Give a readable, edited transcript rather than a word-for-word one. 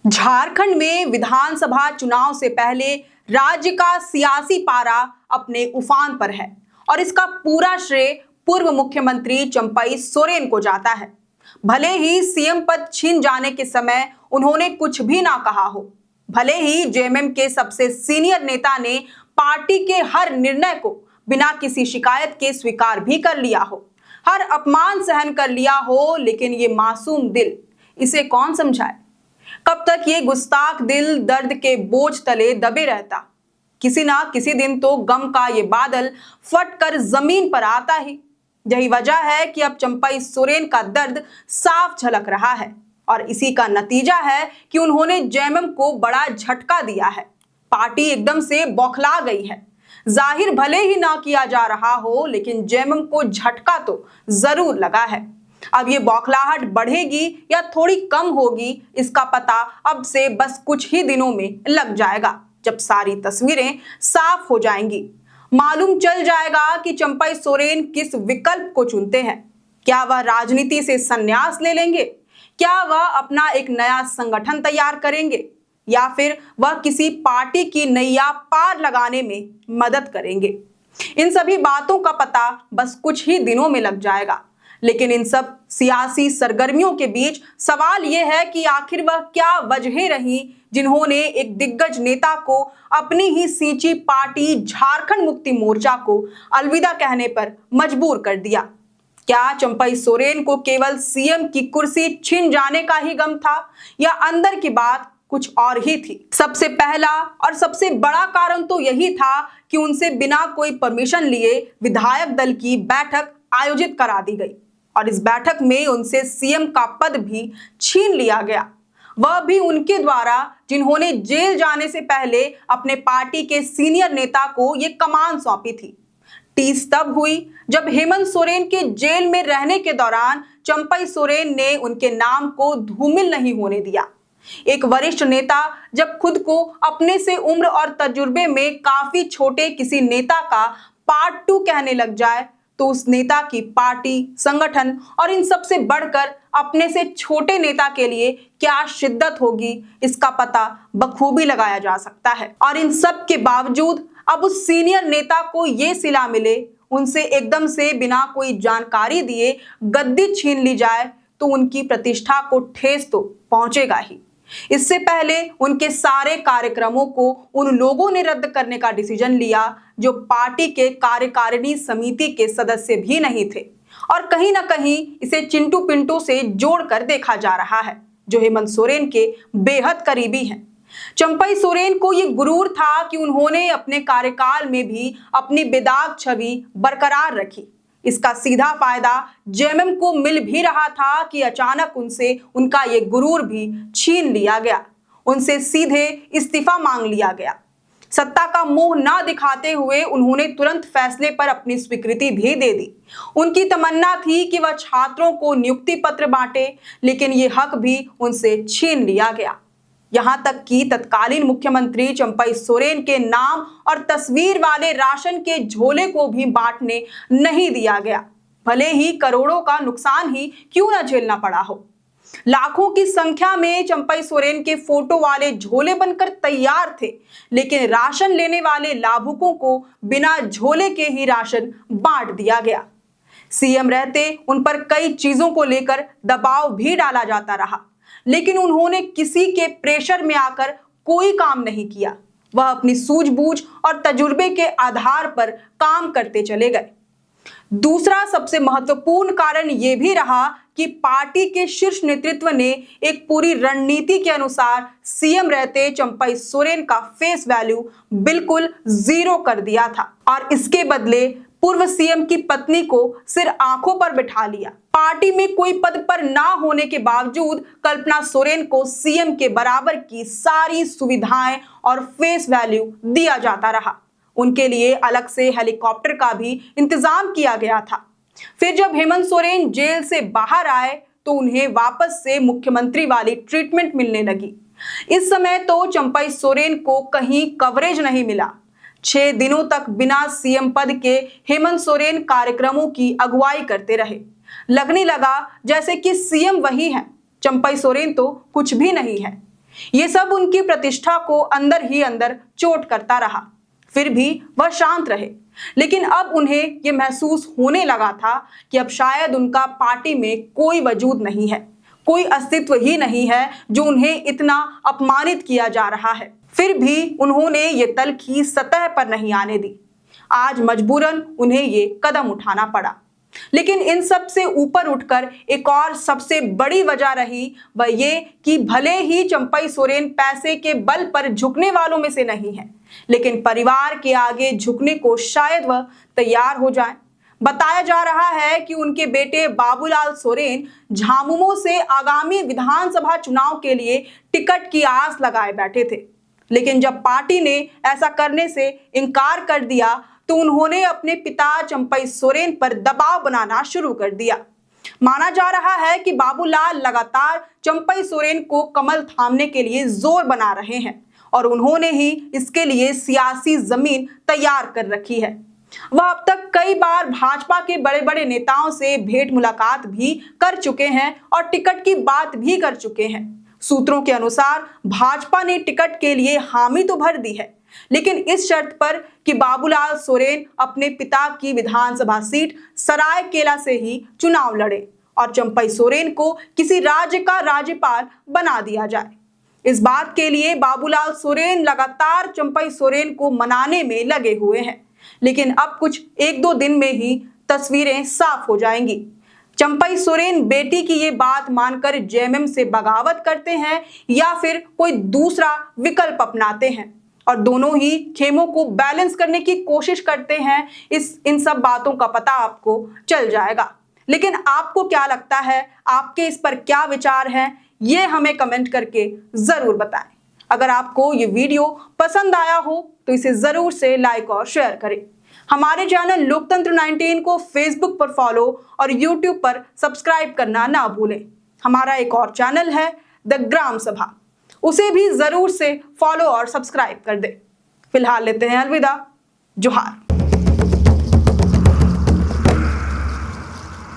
झारखंड में विधानसभा चुनाव से पहले राज्य का सियासी पारा अपने उफान पर है और इसका पूरा श्रेय पूर्व मुख्यमंत्री चंपई सोरेन को जाता है। भले ही सीएम पद छीन जाने के समय उन्होंने कुछ भी ना कहा हो, भले ही जेएमएम के सबसे सीनियर नेता ने पार्टी के हर निर्णय को बिना किसी शिकायत के स्वीकार भी कर लिया हो, हर अपमान सहन कर लिया हो, लेकिन ये मासूम दिल, इसे कौन समझाए? कब तक ये गुस्ताख दिल दर्द के बोझ तले दबे रहता? किसी ना किसी दिन तो गम का ये बादल फट कर जमीन पर आता ही। यही वजह है कि अब चंपई सोरेन का दर्द साफ झलक रहा है और इसी का नतीजा है कि उन्होंने जेएमएम को बड़ा झटका दिया है। पार्टी एकदम से बौखला गई है। जाहिर भले ही ना किया जा रहा हो, लेकिन जेएमएम को झटका तो जरूर लगा है। अब ये बौखलाहट बढ़ेगी या थोड़ी कम होगी, इसका पता अब से बस कुछ ही दिनों में लग जाएगा, जब सारी तस्वीरें साफ हो जाएंगी। मालूम चल जाएगा कि चंपई सोरेन किस विकल्प को चुनते हैं। क्या वह राजनीति से संन्यास ले लेंगे? क्या वह अपना एक नया संगठन तैयार करेंगे? या फिर वह किसी पार्टी की नैया पार लगाने में मदद करेंगे? इन सभी बातों का पता बस कुछ ही दिनों में लग जाएगा। लेकिन इन सब सियासी सरगर्मियों के बीच सवाल यह है कि आखिर वह क्या वजहें रही जिन्होंने एक दिग्गज नेता को अपनी ही सींची पार्टी झारखंड मुक्ति मोर्चा को अलविदा कहने पर मजबूर कर दिया? क्या चंपई सोरेन को केवल सीएम की कुर्सी छिन जाने का ही गम था, या अंदर की बात कुछ और ही थी? सबसे पहला और सबसे बड़ा कारण तो यही था कि उनसे बिना कोई परमिशन लिए विधायक दल की बैठक आयोजित करा दी गई और इस बैठक में उनसे सीएम का पद भी छीन लिया गया, वह भी उनके द्वारा जिन्होंने जेल जाने से पहले अपने पार्टी के सीनियर नेता को ये कमान सौंपी थी। टीस तब हुई जब हेमंत सोरेन के जेल में रहने के दौरान चंपई सोरेन ने उनके नाम को धूमिल नहीं होने दिया। एक वरिष्ठ नेता जब खुद को अपने से उम्र और तजुर्बे में काफी छोटे किसी नेता का पार्ट 2 कहने लग जाए, तो उस नेता की पार्टी, संगठन और इन सब से बढ़कर अपने से छोटे नेता के लिए क्या शिद्दत होगी, इसका पता बखूबी लगाया जा सकता है। और इन सब के बावजूद अब उस सीनियर नेता को ये सिला मिले, उनसे एकदम से बिना कोई जानकारी दिए गद्दी छीन ली जाए, तो उनकी प्रतिष्ठा को ठेस तो पहुंचेगा ही। इससे पहले उनके सारे कार्यक्रमों को उन लोगों ने रद्द करने का डिसीजन लिया जो पार्टी के कार्यकारिणी समिति के सदस्य भी नहीं थे, और कहीं ना कहीं इसे चिंटू पिंटू से जोड़कर देखा जा रहा है, जो हेमंत सोरेन के बेहद करीबी हैं। चंपई सोरेन को यह गुरूर था कि उन्होंने अपने कार्यकाल में भी अपनी बेदाग छवि बरकरार रखी। इसका सीधा फायदा जेएमएम को मिल भी रहा था कि अचानक उनसे उनका ये गुरूर भी छीन लिया गया। उनसे सीधे इस्तीफा मांग लिया गया। सत्ता का मोह ना दिखाते हुए उन्होंने तुरंत फैसले पर अपनी स्वीकृति भी दे दी। उनकी तमन्ना थी कि वह छात्रों को नियुक्ति पत्र बांटे, लेकिन ये हक भी उनसे छीन लिया गया। यहां तक कि तत्कालीन मुख्यमंत्री चंपई सोरेन के नाम और तस्वीर वाले राशन के झोले को भी बांटने नहीं दिया गया, भले ही करोड़ों का नुकसान ही क्यों न झेलना पड़ा हो। लाखों की संख्या में चंपई सोरेन के फोटो वाले झोले बनकर तैयार थे, लेकिन राशन लेने वाले लाभुकों को बिना झोले के ही राशन बांट दिया गया। सीएम रहते उन पर कई चीजों को लेकर दबाव भी डाला जाता रहा, लेकिन उन्होंने किसी के प्रेशर में आकर कोई काम नहीं किया। वह अपनी सूझबूझ और तजुर्बे के आधार पर काम करते चले गए। दूसरा सबसे महत्वपूर्ण कारण यह भी रहा कि पार्टी के शीर्ष नेतृत्व ने एक पूरी रणनीति के अनुसार सीएम रहते चंपई सोरेन का फेस वैल्यू बिल्कुल 0 कर दिया था और इसके बदले पूर्व सीएम की पत्नी को सिर आंखों पर बिठा लिया। पार्टी में कोई पद पर ना होने के बावजूद कल्पना सोरेन को सीएम के बराबर की सारी सुविधाएं और फेस वैल्यू दिया जाता रहा। उनके लिए अलग से हेलीकॉप्टर का भी इंतजाम किया गया था। फिर जब हेमंत सोरेन जेल से बाहर आए तो उन्हें वापस से मुख्यमंत्री वाली ट्रीटमेंट मिलने लगी। इस समय तो चंपई सोरेन को कहीं कवरेज नहीं मिला। 6 दिनों तक बिना सीएम पद के हेमंत सोरेन कार्यक्रमों की अगुवाई करते रहे। लगने लगा जैसे कि सीएम वही है, चंपई सोरेन तो कुछ भी नहीं है। ये सब उनकी प्रतिष्ठा को अंदर ही अंदर चोट करता रहा। फिर भी वह शांत रहे, लेकिन अब उन्हें यह महसूस होने लगा था कि अब शायद उनका पार्टी में कोई वजूद नहीं है, कोई अस्तित्व ही नहीं है जो उन्हें इतना अपमानित किया जा रहा है। फिर भी उन्होंने ये तलखी सतह पर नहीं आने दी। आज मजबूरन उन्हें ये कदम उठाना पड़ा। लेकिन इन सब से ऊपर उठकर एक और सबसे बड़ी वजह रही वह ये कि भले ही चंपई सोरेन पैसे के बल पर झुकने वालों में से नहीं है, लेकिन परिवार के आगे झुकने को शायद वह तैयार हो जाए। बताया जा रहा है कि उनके बेटे बाबूलाल सोरेन झामुमो से आगामी विधानसभा चुनाव के लिए टिकट की आस लगाए बैठे थे, लेकिन जब पार्टी ने ऐसा करने से इनकार कर दिया तो उन्होंने अपने पिता चंपई सोरेन पर दबाव बनाना शुरू कर दिया। माना जा रहा है कि बाबूलाल लगातार चंपई सोरेन को कमल थामने के लिए जोर बना रहे हैं और उन्होंने ही इसके लिए सियासी जमीन तैयार कर रखी है। वह अब तक कई बार भाजपा के बड़े बड़े नेताओं से भेंट मुलाकात भी कर चुके हैं और टिकट की बात भी कर चुके हैं। सूत्रों के अनुसार भाजपा ने टिकट के लिए हामी तो भर दी है, लेकिन इस शर्त पर कि बाबूलाल सोरेन अपने पिता की विधानसभा सीट सरायकेला से ही चुनाव लड़े और चंपई सोरेन को किसी राज्य का राज्यपाल बना दिया जाए। इस बात के लिए बाबूलाल सोरेन लगातार चंपई सोरेन को मनाने में लगे हुए हैं, लेकिन अब कुछ एक दो दिन में ही तस्वीरें साफ हो जाएंगी। चंपई सोरेन बेटी की ये बात मानकर जेएमएम से बगावत करते हैं या फिर कोई दूसरा विकल्प अपनाते हैं, और दोनों ही खेमों को बैलेंस करने की कोशिश करते हैं। इन सब बातों का पता आपको चल जाएगा। लेकिन आपको क्या लगता है, आपके इस पर क्या विचार हैं, ये हमें कमेंट करके जरूर बताएं। अगर आपको ये वीडियो पसंद आया हो तो इसे जरूर से लाइक और शेयर करें। हमारे चैनल लोकतंत्र 19 को फेसबुक पर फॉलो और यूट्यूब पर सब्सक्राइब करना ना भूलें। हमारा एक और चैनल है द ग्राम सभा, उसे भी जरूर से फॉलो और सब्सक्राइब कर दे। फिलहाल लेते हैं अलविदा। जोहार।